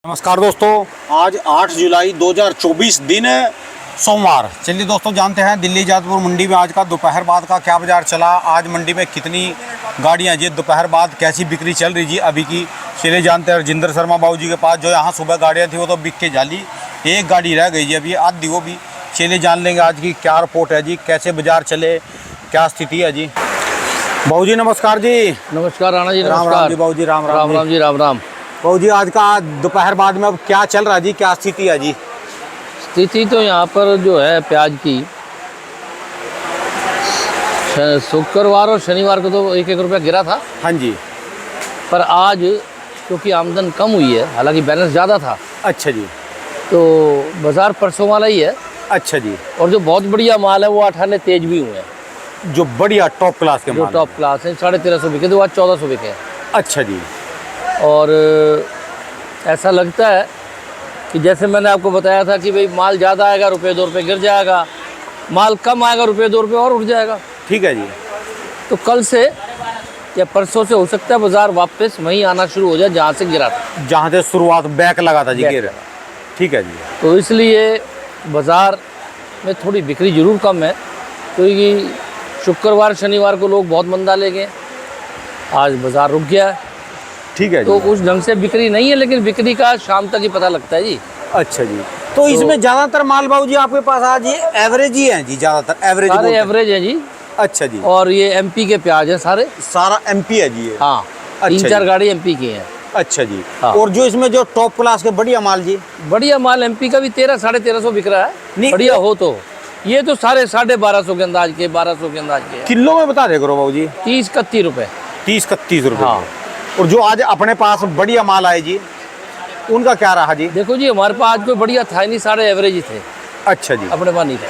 नमस्कार दोस्तों, आज 8 जुलाई 2024 दिन सोमवार। चलिए दोस्तों, जानते हैं दिल्ली जादपुर मंडी में आज का दोपहर बाद का क्या बाजार चला। आज मंडी में कितनी गाड़ियां जी दोपहर बाद कैसी बिक्री चल रही जी अभी की। चलिए जानते हैं राजेंद्र शर्मा बाबू जी के पास। जो यहाँ सुबह गाड़ियाँ थी वो तो बिक के जाली, एक गाड़ी रह गई जी अभी आधी वो भी। चलिए जान लेंगे आज की क्या रिपोर्ट है जी, कैसे बाजार चले, क्या स्थिति है जी। बाबू जी नमस्कार जी। नमस्कार राणा जी, राम राम जी बाबू जी। राम राम राम जी, राम राम। बाबू जी आज का दोपहर बाद में अब क्या चल रहा है जी, क्या स्थिति है जी। स्थिति तो यहाँ पर जो है प्याज की शुक्रवार और शनिवार को तो 1-1 रुपया गिरा था। हाँ जी। पर आज क्योंकि आमदन कम हुई है, हालांकि बैलेंस ज़्यादा था, अच्छा जी। तो बाज़ार परसों वाला ही है। अच्छा जी। और जो बहुत बढ़िया माल है वो 8 आने तेज भी हुए हैं। जो बढ़िया टॉप क्लास के जो माल टॉप क्लास है 1350 बिके, तो आज 1400 बिके हैं। अच्छा जी। और ऐसा लगता है कि जैसे मैंने आपको बताया था कि भाई माल ज़्यादा आएगा ₹1-2 रुपये गिर जाएगा, माल कम आएगा ₹1-2 रुपये और उठ जाएगा। ठीक है जी। तो कल से या परसों से हो सकता है बाज़ार वापस वहीं आना शुरू हो जाए जहाँ से गिरा था, जहाँ से शुरुआत बैक लगा था जी गिर। ठीक है जी। तो इसलिए बाज़ार में थोड़ी बिक्री ज़रूर कम है, क्योंकि शुक्रवार शनिवार को लोग बहुत मंदा ले गए। आज बाज़ार रुक गया है, ठीक है जी। तो उस ढंग से बिक्री नहीं है, लेकिन बिक्री का शाम तक ही पता लगता है जी। अच्छा जी। तो इसमें ज़्यादातर माल बाबू जी आपके पास आज ये एवरेज ही है जी, ज़्यादातर एवरेज सारे एवरेज है जी। अच्छा जी। और ये एमपी के प्याज हैं सारे। सारा एमपी है जी ये। हाँ, अच्छा 3-4 जी। गाड़ी एमपी की हैं। अच्छा जी। हाँ। और जो इसमें जो टॉप क्लास के बढ़िया माल जी, बढ़िया माल एमपी का भी 1300-1350 बिक रहा नहीं, है, बढ़िया हो तो। ये तो सारे 1250 के अंदाज के, 1200 के अंदाज के हैं। किलो में बता दे करो बाबू जी। 30-31 रुपये। 30-31 रुपये। हाँ। और जो आज अपने पास बढ़िया माल आए जी, उनका क्या रहा जी। देखो जी, हमारे पास आज कोई बढ़िया था ही नहीं, सारे एवरेज ही थे, अच्छा जी। अपने पास नहीं थे।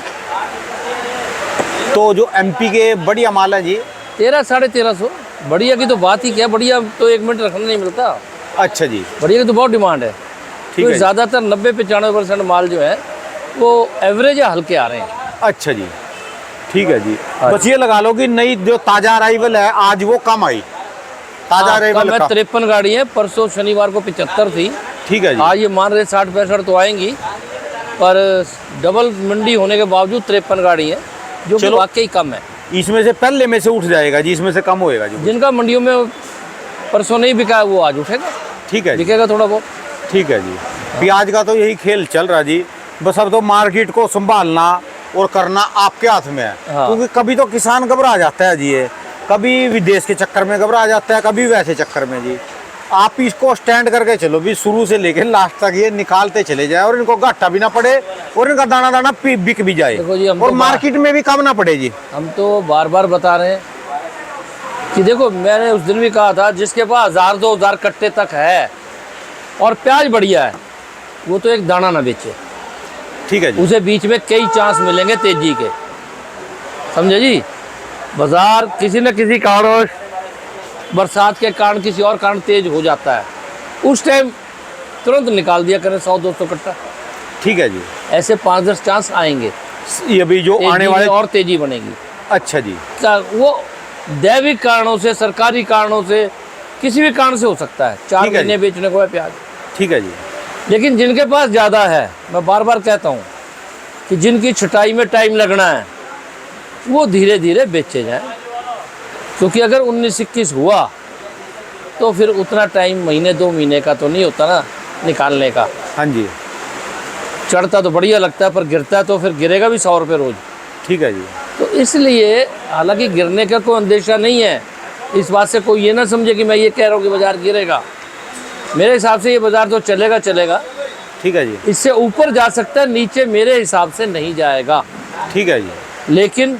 तो जो एमपी के बढ़िया माल है जी 1300-1350। बढ़िया की तो बात ही क्या, बढ़िया तो 1 मिनट रखना नहीं मिलता। अच्छा जी। बढ़िया की तो बहुत डिमांड है। ठीक तो है। ज़्यादातर 90-95% माल जो है वो एवरेज या हल्के आ रहे हैं। अच्छा जी। ठीक है जी। हाँ बस ये लगा लो कि नई जो ताजा अराइवल है आज वो कम आई। ताजा अराइवल में 53 गाड़ी है, परसों शनिवार को 75 थी। ठीक है जी। आज ये मान रहे 60-65 तो आएंगी, पर डबल मंडी होने के बावजूद 53 गाड़ी है, जो कि वाकई कम है। इसमें से पहले में से उठ जाएगा जी, इसमें से कम होएगा जी। जिनका मंडियों में परसों नहीं बिका है वो आज उठेगा, ठीक है जी। बिकेगा थोड़ा बहुत। ठीक है जी। प्याज का तो यही खेल चल रहा जी। बस अब तो मार्केट को संभालना और करना आपके हाथ में है। हाँ। क्योंकि कभी तो किसान घबरा जाता है जी, ये कभी विदेश के चक्कर में घबरा जाता है, कभी वैसे चक्कर में जी। आप इसको स्टैंड करके चलो भी, शुरू से लेकर लास्ट तक ये निकालते चले जाए और इनको घाटा भी ना पड़े और इनका दाना दाना बिक भी जाए। देखो जी, हम और तो मार्केट में भी कम ना पड़े जी। हम तो बार बार बता रहे हैं कि देखो, मैंने उस दिन भी कहा था जिसके पास 1000-2000 कट्टे तक है और प्याज बढ़िया है, वो तो एक दाना ना बेचे। ठीक है जी। उसे बीच में कई चांस मिलेंगे तेजी के, समझे जी। बाजार किसी न किसी कारण, बरसात के कारण, किसी और कारण तेज हो जाता है, उस टाइम तुरंत निकाल दिया करें 100-200 कट्टा। ठीक है जी। ऐसे 5-10 चांस आएंगे, ये भी जो आने वाले और तेजी बनेगी। अच्छा जी। वो दैविक कारणों से, सरकारी कारणों से, किसी भी कारण से हो सकता है। 4 ठीक है महीने बेचने को है प्याज। ठीक है जी। लेकिन जिनके पास ज़्यादा है, मैं बार बार कहता हूँ कि जिनकी छटाई में टाइम लगना है वो धीरे धीरे बेचे जाए, क्योंकि अगर 19-21 हुआ तो फिर उतना टाइम, 1-2 महीने का तो नहीं होता ना निकालने का। हाँ जी। चढ़ता तो बढ़िया लगता है, पर गिरता है तो फिर गिरेगा भी 100 रुपये रोज। ठीक है जी। तो इसलिए हालांकि गिरने का कोई अंदेशा नहीं है, इस बात से कोई ये ना समझे कि मैं ये कह रहा हूँ कि बाज़ार गिरेगा। मेरे हिसाब से ये बाज़ार तो चलेगा चलेगा। ठीक है जी। इससे ऊपर जा सकता है, नीचे मेरे हिसाब से नहीं जाएगा। ठीक है जी। लेकिन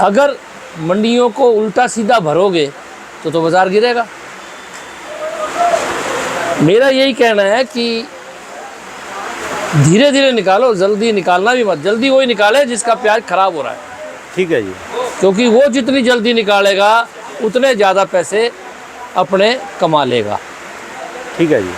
अगर मंडियों को उल्टा सीधा भरोगे तो बाज़ार गिरेगा। मेरा यही कहना है कि धीरे धीरे निकालो, जल्दी निकालना भी मत। जल्दी वही निकाले जिसका प्याज खराब हो रहा है। ठीक है जी। क्योंकि वो जितनी जल्दी निकालेगा उतने ज़्यादा पैसे अपने कमा लेगा। ठीक है जी।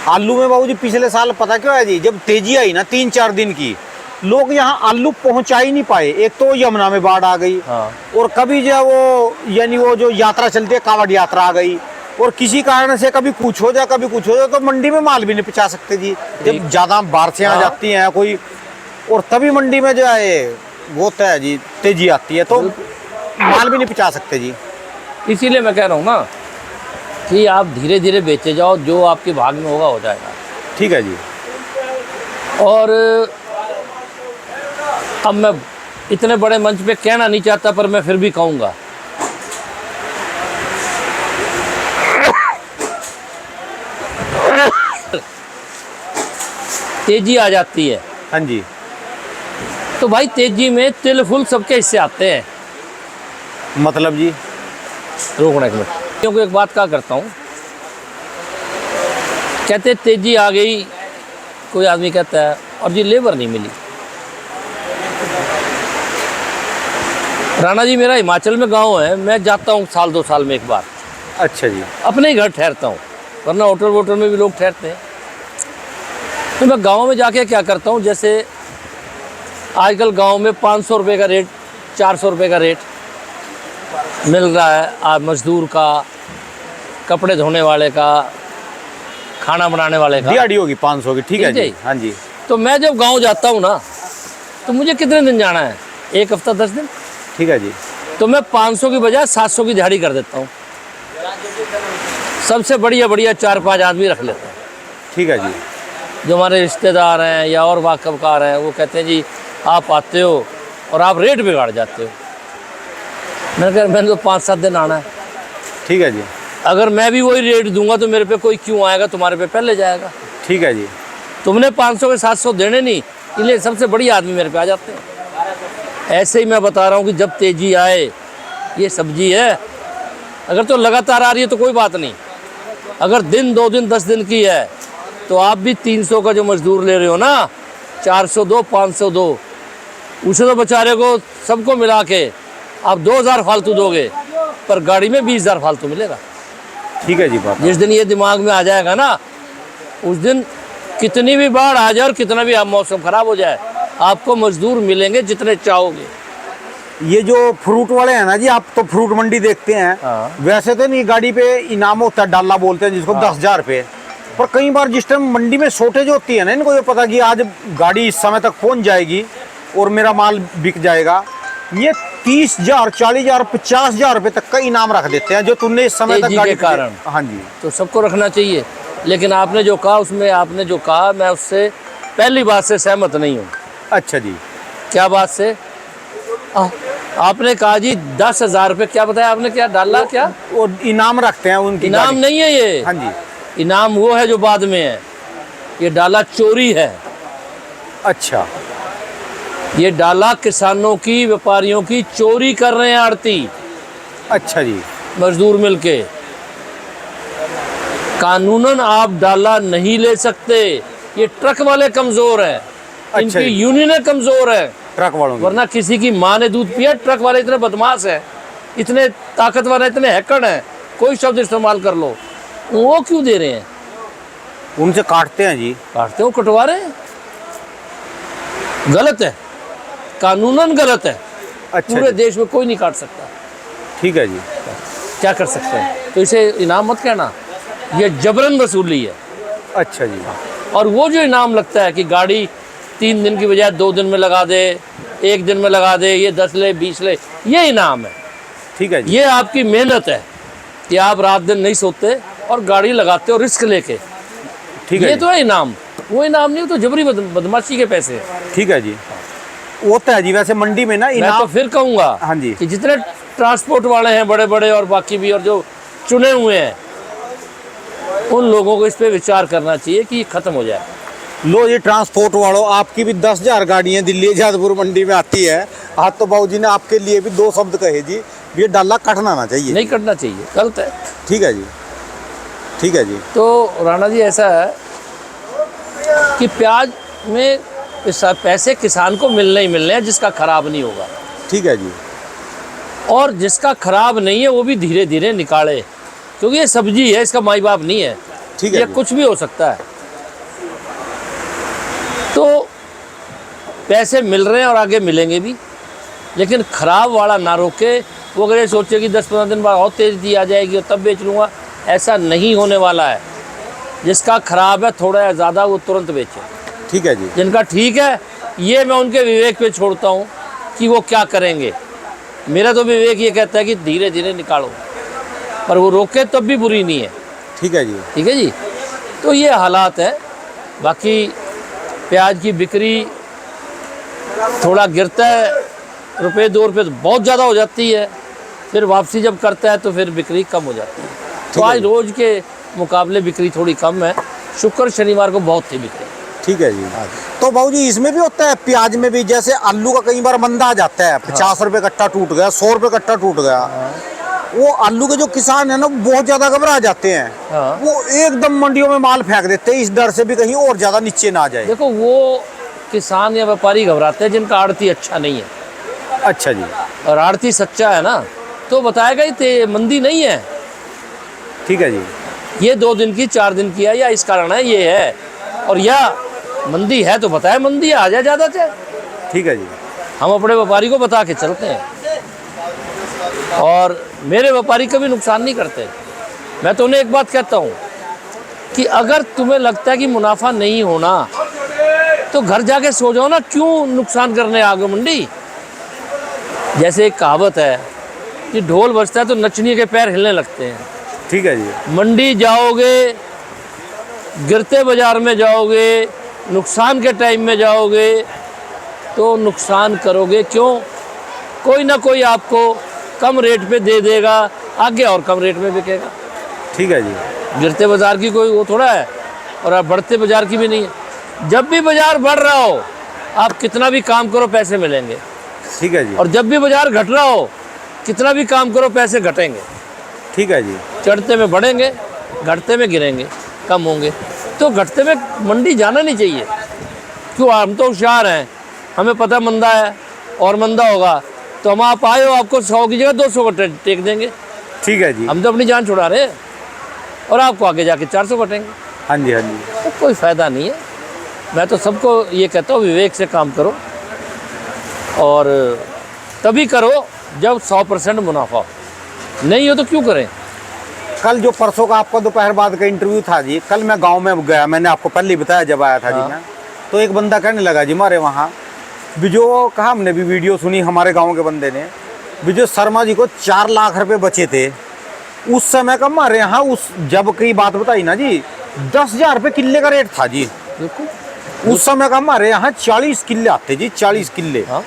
आलू में बाबू जी पिछले साल पता क्या है जी, जब तेजी आई ना 3-4 दिन की, लोग यहाँ आलू पहुँचा ही नहीं पाए। एक तो यमुना में बाढ़ आ गई। हाँ। और कभी जो वो यानी वो जो यात्रा चलती है कांवड़ यात्रा आ गई, और किसी कारण से कभी कुछ हो जाए कभी कुछ हो जाए तो मंडी में माल भी नहीं पहुंचा सकते जी। जब ज्यादा बारिशें आ जाती हैं कोई, और तभी मंडी में जो है वो होता है जी, तेजी आती है तो माल भी नहीं पहुंचा सकते जी। इसीलिए मैं कह रहा हूँ ना कि आप धीरे धीरे बेचे जाओ, जो आपके भाग में होगा हो जाएगा। ठीक है जी। और अब मैं इतने बड़े मंच पे कहना नहीं चाहता, पर मैं फिर भी कहूँगा, तेजी आ जाती है। हाँ जी। तो भाई तेजी में तिल फुल सबके हिस्से आते हैं। मतलब जी रोकना एक मिनट, क्योंकि एक बात क्या करता हूँ, कहते तेजी आ गई, कोई आदमी कहता है और जी लेबर नहीं मिली। राणा जी मेरा हिमाचल में गांव है, मैं जाता हूँ साल 2 साल में एक बार, अच्छा जी। अपने ही घर ठहरता हूँ, वरना होटल वोटल में भी लोग ठहरते हैं। तो मैं गांव में जाके क्या करता हूँ, जैसे आजकल गांव में 500 रुपये का रेट, 400 रुपये का रेट मिल रहा है आज मजदूर का, कपड़े धोने वाले का, खाना बनाने वाले का। दिहाड़ी होगी 500 की। ठीक है जी। हाँ जी। तो मैं जब गांव जाता हूँ ना, तो मुझे कितने दिन जाना है, 1 हफ्ता 10 दिन। ठीक है जी। तो मैं 500 की बजाय 700 की दिहाड़ी कर देता हूँ। सबसे बढ़िया बढ़िया 4-5 आदमी रख लेता हूँ। ठीक है जी। जो हमारे रिश्तेदार हैं या और वाकफकार हैं, वो कहते हैं जी आप आते हो और आप रेट बिगाड़ जाते हो। मैंने कहा मैंने तो 5-7 दिन आना है। ठीक है जी। अगर मैं भी वही रेट दूंगा तो मेरे पे कोई क्यों आएगा, तुम्हारे पे पहले जाएगा। ठीक है जी। तुमने 500 के 700 देने नहीं, इसलिए सबसे बड़ी आदमी मेरे पे आ जाते हैं। ऐसे ही मैं बता रहा हूँ कि जब तेजी आए, ये सब्जी है, अगर तो लगातार आ रही है तो कोई बात नहीं, अगर दिन 2 दिन 10 दिन की है तो आप भी 300 का जो मजदूर ले रहे हो ना, 400 दो, 500 दो, उसे तो बेचारे को सबको मिला के आप 2000 फालतू दोगे, पर गाड़ी में 20,000 फालतू मिलेगा। ठीक है जी। बात जिस दिन ये दिमाग में आ जाएगा ना, उस दिन कितनी भी बाढ़ आ जाए और कितना भी मौसम खराब हो जाए, आपको मजदूर मिलेंगे जितने चाहोगे। ये जो फ्रूट वाले हैं ना जी, आप तो फ्रूट मंडी देखते हैं। हाँ। वैसे तो नहीं, गाड़ी पे इनाम होता है, डाला बोलते हैं जिसको। 10,000 रुपये। पर कई बार जिस टाइम मंडी में शॉर्टेज होती है ना, इनको ये पता कि आज गाड़ी इस समय तक पहुंच जाएगी और मेरा माल बिक जाएगा, ये 30,000, 40,000, 50,000 रुपये तक का इनाम रख देते हैं, जो तुमने इस समय तक तेजी गाड़ी के कारण। हाँ जी। तो सबको रखना चाहिए, लेकिन आपने जो कहा उसमें, आपने जो कहा मैं उससे पहली बात से सहमत नहीं हूँ। अच्छा जी। क्या बात से? आपने कहा जी 10,000 रुपये, क्या बताया आपने, क्या डाला, क्या वो इनाम रखते हैं उनकी इनाम गाड़ी। नहीं है ये। हाँ जी। इनाम वो है जो बाद में है, ये डाला चोरी है। अच्छा। ये डाला किसानों की, व्यापारियों की चोरी कर रहे हैं आड़ती। अच्छा जी। मजदूर मिलके कानूनन आप डाला नहीं ले सकते। ये ट्रक वाले कमजोर हैं, अच्छा इनकी जी। यूनियनें कमजोर है, ट्रक वालों की। वरना किसी की माँ ने दूध पिया। ट्रक वाले इतने बदमाश हैं, इतने ताकतवर हैं, इतने हैकड़ हैं, कोई शब्द इस्तेमाल कर लो, वो क्यों दे रहे हैं? उनसे काटते हैं जी। काटते हो, कटवा रहे हैं, गलत है, कानूनन गलत है। अच्छा पूरे जी। देश में कोई नहीं काट सकता। ठीक है जी। क्या कर सकते हैं? तो इसे इनाम मत कहना, ये जबरन वसूली है। अच्छा जी। और वो जो इनाम लगता है कि गाड़ी 3 दिन की बजाय 2 दिन में लगा दे, 1 दिन में लगा दे, ये 10 ले 20 ले, ये इनाम है। ठीक है जी। ये आपकी मेहनत है कि आप रात दिन नहीं सोते और गाड़ी लगाते हो रिस्क लेके, ठीक है ये जी। तो है इनाम। वो इनाम नहीं, तो जबरी बदमाशी के पैसे हैं। ठीक है जी। होता है जी। वैसे मंडी में ना मैं तो इनाम। फिर कहूँगा हाँ जी। कि जितने ट्रांसपोर्ट वाले हैं बड़े बड़े और बाकी भी, और जो चुने हुए हैं, उन लोगों को इस पे विचार करना चाहिए कि ये खत्म हो जाए। लो ये ट्रांसपोर्ट वालों, आपकी भी 10,000 गाड़ियाँ दिल्ली जादपुर मंडी में आती है। आज तो बाबूजी ने आपके लिए भी 2 शब्द कहे जी, ये डाला कटना ना चाहिए। नहीं करना चाहिए, गलत है। ठीक है जी। ठीक है जी। तो राणा जी ऐसा है कि प्याज में पैसे किसान को मिलने ही मिलने हैं, जिसका खराब नहीं होगा। ठीक है जी। और जिसका खराब नहीं है वो भी धीरे धीरे निकाले, क्योंकि ये सब्जी है, इसका माई बाप नहीं है। ठीक है ये जी। कुछ भी हो सकता है। तो पैसे मिल रहे हैं और आगे मिलेंगे भी, लेकिन खराब वाला ना रोके। वो अगर ये सोचे कि 10-15 दिन बाद और तेज़ी आ जाएगी और तब बेच लूँगा, ऐसा नहीं होने वाला है। जिसका खराब है थोड़ा या ज़्यादा वो तुरंत बेचे। ठीक है जी। जिनका ठीक है ये मैं उनके विवेक पे छोड़ता हूँ कि वो क्या करेंगे। मेरा तो विवेक ये कहता है कि धीरे धीरे निकालो, पर वो रोके तब भी बुरी नहीं है। ठीक है जी। ठीक है जी। तो ये हालात है। बाकी प्याज की बिक्री थोड़ा गिरता है, रुपये 2 रुपये तो बहुत ज़्यादा हो जाती है, फिर वापसी जब करता है तो फिर बिक्री कम हो जाती है। तो है आज जी। रोज़ के मुकाबले बिक्री थोड़ी कम है। शुक्र शनिवार को बहुत थी बिक्री। ठीक है जी। तो बाबूजी इसमें भी होता है प्याज में भी, जैसे आलू का कई बार मंदा आ जाता है, 50 रुपए कट्टा टूट गया, 100 रुपए कट्टा टूट गया, वो आलू के जो किसान है ना बहुत ज्यादा घबरा जाते हैं। हाँ। वो एकदम मंडियों में माल फेंक देते हैं इस डर से भी कहीं और ज्यादा नीचे ना आ जाए। देखो वो किसान या व्यापारी घबराते हैं जिनका आड़ती अच्छा नहीं है। अच्छा जी। और आड़ती सच्चा है ना तो बताएगा ही मंदी नहीं है। ठीक है जी। ये 2 दिन की 4 दिन की है या इस कारण है ये है, और या मंदी है तो बताए मंदी आ जाए ज़्यादा चाहे। ठीक है जी। हम अपने व्यापारी को बता के चलते हैं और मेरे व्यापारी कभी नुकसान नहीं करते। मैं तो उन्हें एक बात कहता हूँ कि अगर तुम्हें लगता है कि मुनाफा नहीं होना तो घर जाके सो जाओ ना, क्यों नुकसान करने आ गए मंडी। जैसे एक कहावत है कि ढोल बजता है तो नचनिए के पैर हिलने लगते हैं। ठीक है जी। मंडी जाओगे, गिरते बाजार में जाओगे, नुकसान के टाइम में जाओगे तो नुकसान करोगे। क्यों? कोई ना कोई आपको कम रेट पे दे देगा, आगे और कम रेट में बिकेगा। ठीक है जी। गिरते बाजार की कोई वो थोड़ा है और आप बढ़ते बाजार की भी नहीं है। जब भी बाजार बढ़ रहा हो आप कितना भी काम करो पैसे मिलेंगे, ठीक है जी। और जब भी बाजार घट रहा हो कितना भी काम करो पैसे घटेंगे। ठीक है जी। चढ़ते में बढ़ेंगे, घटते में गिरेंगे, कम होंगे। तो घटते में मंडी जाना नहीं चाहिए। क्यों? हम तो होशियार हैं, हमें पता मंदा है और मंदा होगा तो हम आप आए हो आपको 100 की जगह 200 का टेक देंगे। ठीक है जी। हम तो अपनी जान छुड़ा रहे हैं और आपको आगे जाके 400 कटेंगे। हाँ जी। हाँ जी। तो कोई फ़ायदा नहीं है। मैं तो सबको ये कहता हूँ विवेक से काम करो, और तभी करो जब 100% मुनाफा हो। नहीं हो तो क्यों करें। कल जो परसों का आपका दोपहर बाद का इंटरव्यू था जी, कल मैं गांव में गया, मैंने आपको पहले ही बताया जब आया था जी मैं, तो एक बंदा कहने लगा जी हमारे वहाँ भी, जो कहा हमने भी वीडियो सुनी हमारे गांव के बंदे ने भी, जो शर्मा जी को 4 लाख रुपए बचे थे उस समय का हमारे यहाँ, उस जब की बात बताई ना जी 10,000 रुपये किले का रेट था जी। उस समय का हमारे यहाँ 40 किले आते जी, 40 किले। हाँ।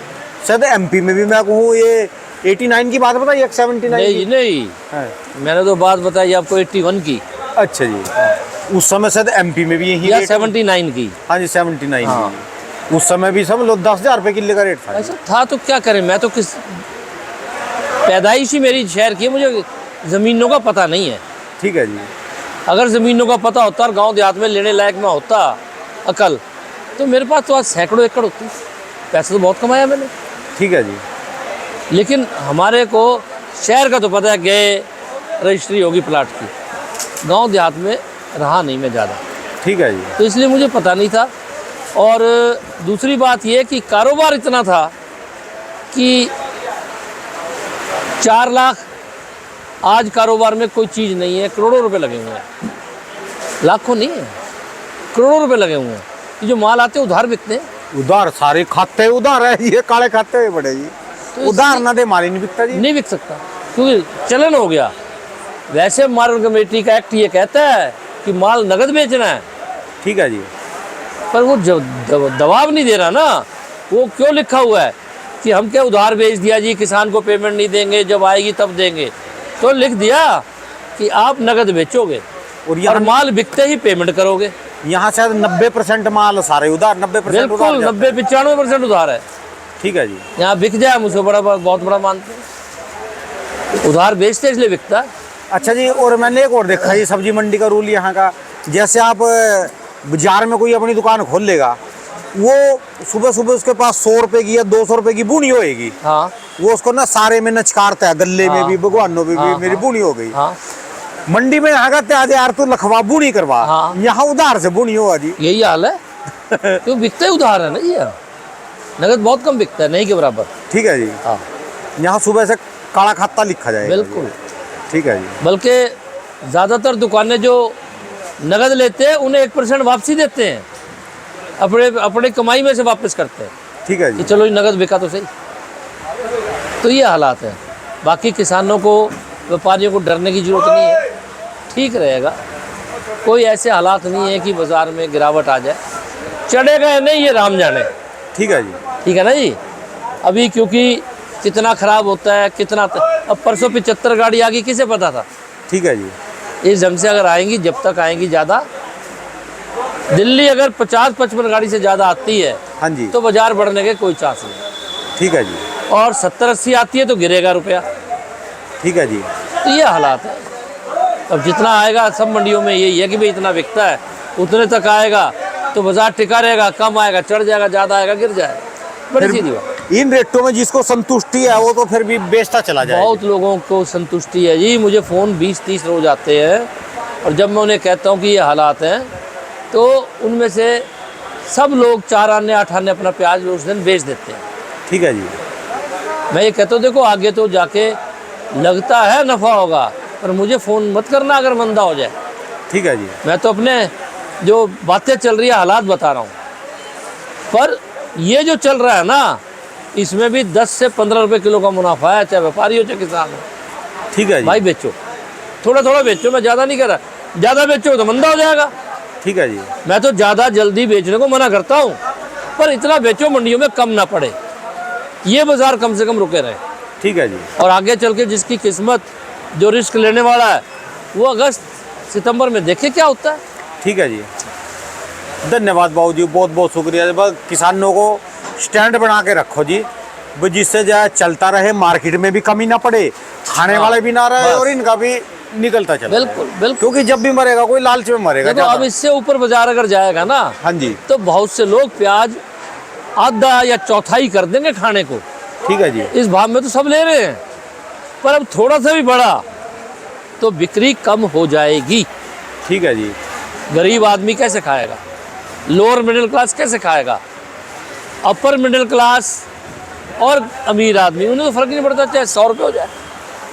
शायद एमपी में भी मैं कहूँ ये 89 की बात बताई, 79 नहीं नहीं है। मैंने तो बात बताई आपको 81 की। अच्छा जी। उस समय शायद एमपी में भी यही या रेट। 79 की। हाँ जी 79। हाँ। उस समय भी सब लोग 10,000 रुपये किले का रेट था। ऐसा था तो क्या करें। मैं तो किस पैदाइश ही मेरी शहर की है, मुझे ज़मीनों का पता नहीं है। ठीक है जी। अगर ज़मीनों का पता होता और गांव देहात में लेने लायक में होता अकल, तो मेरे पास तो आज सैकड़ों एकड़ होती। पैसे तो बहुत कमाया मैंने। ठीक है जी। लेकिन हमारे को शहर का तो पता है, गए रजिस्ट्री होगी प्लाट की, गांव देहात में रहा नहीं मैं ज़्यादा, ठीक है जी। तो इसलिए मुझे पता नहीं था। और दूसरी बात यह कि कारोबार इतना था कि 4 लाख आज कारोबार में कोई चीज़ नहीं है। करोड़ों रुपए लगे हुए हैं, लाखों नहीं है, करोड़ों रुपए लगे हुए हैं। ये जो माल आते हैं उधार बिकते हैं। उधार सारे खाते उधार है, ये काले खाते हुए बड़े जी। तो उधार ना दे माल ही नहीं बिकता जी। नहीं बिक सकता क्योंकि चलन हो गया। वैसे मार्केट कमेटी का एक्ट ये कहता है कि माल नगद बेचना है, ठीक है जी। पर वो दबाव नहीं दे रहा ना। वो क्यों लिखा हुआ है कि हम क्या उधार बेच दिया जी, किसान को पेमेंट नहीं देंगे, जब आएगी तब देंगे। तो लिख दिया कि आप नगद बेचोगे और माल बिकते ही पेमेंट करोगे। यहाँ शायद 90% माल सारे उधार, 90% बिल्कुल 90-95% उधार है। ठीक है जी। यहाँ बिक जाए मुझसे बहुत बड़ा मानते हैं। उधार बेचते इसलिए बिकता है। अच्छा जी। और मैंने एक और देखा जी, सब्जी मंडी का रूल यहाँ का, जैसे आप बाजार में कोई अपनी दुकान खोल लेगा, वो सुबह सुबह उसके पास 100 रुपए की या 200 रुपए की बुनी होएगी। हाँ। वो उसको ना सारे में नचकारता है, गले में भी, भगवानों में भी मेरी बुनी हो गई। हाँ। मंडी में यहाँ का आज यार तू लखवा बुनी करवा, यहाँ उधार से बुनी हुआ जी। यही हाल है। क्यों बिकते ही उधार है ना ये, नगद बहुत कम बिकता है, नहीं के बराबर। ठीक है जी। हाँ। यहाँ सुबह से काला खाता लिखा जाएगा। बिल्कुल। ठीक है जी। बल्कि ज़्यादातर दुकानें जो नगद लेते हैं उन्हें 1% वापसी देते हैं, अपने अपने कमाई में से वापस करते हैं ठीक है कि जी। चलो ये नगद बिका तो सही। तो ये हालात है। बाकी किसानों को, व्यापारियों को डरने की ज़रूरत नहीं है, ठीक रहेगा। कोई ऐसे हालात नहीं है कि बाज़ार में गिरावट आ जाए। चढ़ेगा या नहीं ये राम जाने, ठीक है जी। ठीक है ना जी। अभी क्योंकि कितना ख़राब होता है, कितना अब परसों 75 गाड़ी आ गई, किसे पता था। ठीक है जी। इस ढंग से अगर आएंगी, जब तक आएंगी ज़्यादा, दिल्ली अगर 50-55 गाड़ी से ज़्यादा आती है हाँ जी। तो बाज़ार बढ़ने के कोई चांस नहीं। ठीक है जी। और 70-80 आती है तो गिरेगा रुपया। ठीक है जी। तो ये हालात है। अब जितना आएगा, सब मंडियों में यही है कि भाई इतना बिकता है, उतने तक आएगा तो बाज़ार टिका रहेगा, कम आएगा चढ़ जाएगा, ज़्यादा आएगा गिर जाएगा। बड़ी सीधी बात। इन रेटों में जिसको संतुष्टि है वो तो फिर भी बेचता चला जाएगा। बहुत लोगों को संतुष्टि है जी। मुझे फ़ोन 20-30 रोज़ आते हैं, और जब मैं उन्हें कहता हूँ कि ये हालात हैं, तो उनमें से सब लोग 4 आने 8 आने अपना प्याज उस दिन बेच देते हैं। ठीक है जी। मैं ये कहता हूँ देखो आगे तो जाके लगता है नफ़ा होगा, पर मुझे फ़ोन मत करना अगर मंदा हो जाए। ठीक है जी। मैं तो अपने जो बातें चल रही है हालात बता रहा हूँ। पर ये जो चल रहा है ना, इसमें भी 10 से 15 रुपए किलो का मुनाफा है, चाहे व्यापारी हो चाहे किसान हो। ठीक है जी। भाई बेचो, थोड़ा थोड़ा बेचो, मैं ज़्यादा नहीं कर रहा। ज़्यादा बेचो तो मंदा हो जाएगा। ठीक है जी। मैं तो ज़्यादा जल्दी बेचने को मना करता हूँ, पर इतना बेचो मंडियों में कम ना पड़े, ये बाज़ार कम से कम रुके रहे। ठीक है जी। और आगे चल के जिसकी किस्मत, जो रिस्क लेने वाला है, वो अगस्त सितंबर में देखे क्या होता है। ठीक है जी। धन्यवाद बाबू जी, बहुत बहुत शुक्रिया। बस किसानों को स्टैंड बना के रखो जी, वो जिससे जो है चलता रहे, मार्केट में भी कमी ना पड़े, खाने वाले भी ना रहे, बस। और इनका भी निकलता चले। बिल्कुल बिल्कुल। क्योंकि जब भी मरेगा कोई लालच में मरेगा। देखो अब ज़्यादा। इससे ऊपर बाजार अगर जाएगा ना, हाँ जी। तो बहुत से लोग प्याज आधा या चौथाई कर देंगे खाने को। ठीक है जी। इस भाव में तो सब ले रहे हैं, पर अब थोड़ा सा भी बढ़ा तो बिक्री कम हो जाएगी। ठीक है जी। गरीब आदमी कैसे खाएगा, लोअर मिडिल क्लास कैसे खाएगा, अपर मिडिल क्लास और अमीर आदमी, उन्हें तो फर्क नहीं पड़ता चाहे 100 रुपये हो जाए।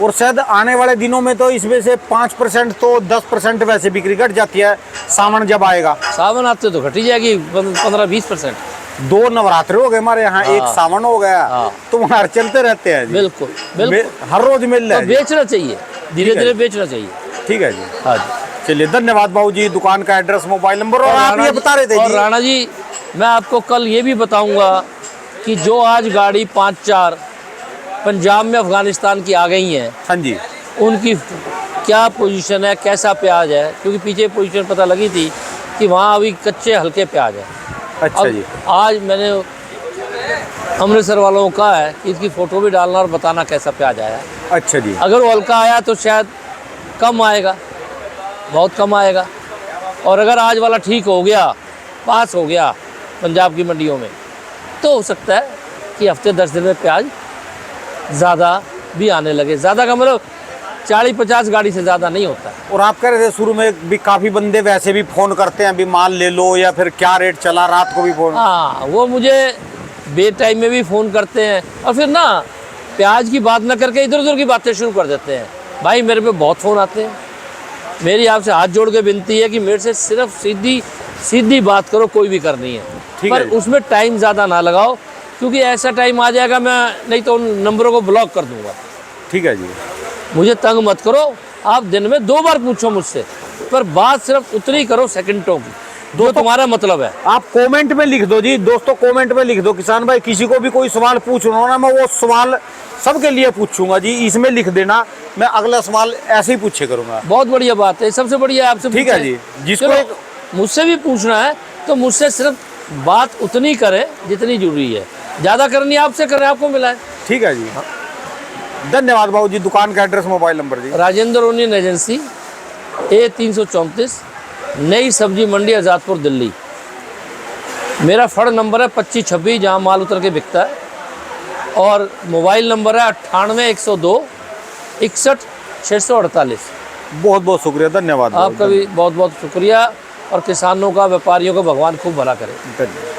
और शायद आने वाले दिनों में तो इसमें से 5% तो 10% वैसे बिक्री घट जाती है, सावन जब आएगा। सावन आते तो घटी जाएगी 15-20%। 2 नवरात्रे हो गए हमारे यहाँ, एक सावन हो गया, हाँ। तो हमारे चलते रहते हैं जी। बिल्कुल बिल्कुल। हर रोज मिल रहा तो है जी। बेचना चाहिए, धीरे धीरे बेचना चाहिए। ठीक है जी। हाँ जी। चलिए धन्यवाद बाबू जी। दुकान का एड्रेस, मोबाइल नंबर, और आप राणा ये जी- बता रहे थे और जी। राणा जी, मैं आपको कल ये भी बताऊंगा कि जो आज गाड़ी 5-4 पंजाब में अफगानिस्तान की आ गई हैं, हाँ जी। उनकी क्या पोजीशन है, कैसा प्याज है, क्योंकि पीछे पोजीशन पता लगी थी कि वहाँ अभी कच्चे हल्के प्याज है। अच्छा अब जी। आज मैंने अमृतसर वालों को कहा है कि इसकी फ़ोटो भी डालना और बताना कैसा प्याज आया है। अच्छा जी। अगर वो हल्का आया तो शायद कम आएगा, बहुत कम आएगा, और अगर आज वाला ठीक हो गया, पास हो गया पंजाब की मंडियों में, तो हो सकता है कि हफ्ते 10 दिन में प्याज ज़्यादा भी आने लगे। ज़्यादा का मतलब 40-50 गाड़ी से ज़्यादा नहीं होता है। और आप कह रहे थे शुरू में भी काफ़ी बंदे वैसे भी फ़ोन करते हैं, अभी माल ले लो, या फिर क्या रेट चला, रात को भी फ़ोन। हाँ, वो मुझे बे टाइम में भी फ़ोन करते हैं, और फिर ना प्याज की बात ना करके इधर उधर की बातें शुरू कर देते हैं। भाई मेरे पे बहुत फ़ोन आते हैं। मेरी आपसे हाथ जोड़ के विनती है कि मेरे से सिर्फ सीधी बात करो, कोई भी करनी है, ठीक पर है जी। उसमें टाइम ज़्यादा ना लगाओ, क्योंकि ऐसा टाइम आ जाएगा मैं नहीं तो उन नंबरों को ब्लॉक कर दूंगा। ठीक है जी। मुझे तंग मत करो। आप दिन में 2 बार पूछो मुझसे, पर बात सिर्फ उतनी करो सेकंडों की जो तुम्हारा मतलब है। आप कमेंट में लिख दो जी दोस्तों, कमेंट में लिख दो, किसान भाई किसी को भी कोई सवाल पूछना हो ना, मैं वो सवाल सबके लिए पूछूंगा जी। इसमें लिख देना, मैं अगला सवाल ऐसे ही पूछे करूंगा। बहुत बढ़िया बात है, सबसे बढ़िया आपसे ठीक है पूछे। जी। जिसको चलो, एक मुझसे भी पूछना है तो मुझसे सिर्फ बात उतनी करें जितनी जरूरी है, ज़्यादा करनी आपसे करें, आपको मिला है। ठीक है जी। धन्यवाद बाबू जी। दुकान का एड्रेस, मोबाइल नंबर जी। राजेंद्र ओनियन एजेंसी, A334, नई सब्जी मंडी, आज़ादपुर, दिल्ली। मेरा फड़ नंबर है 2526, जहाँ माल उतर के बिकता है, और मोबाइल नंबर है 98 102 61 648। बहुत बहुत शुक्रिया, धन्यवाद। आपका भी बहुत बहुत शुक्रिया, और किसानों का, व्यापारियों का भगवान खूब भला करे। धन्यवाद।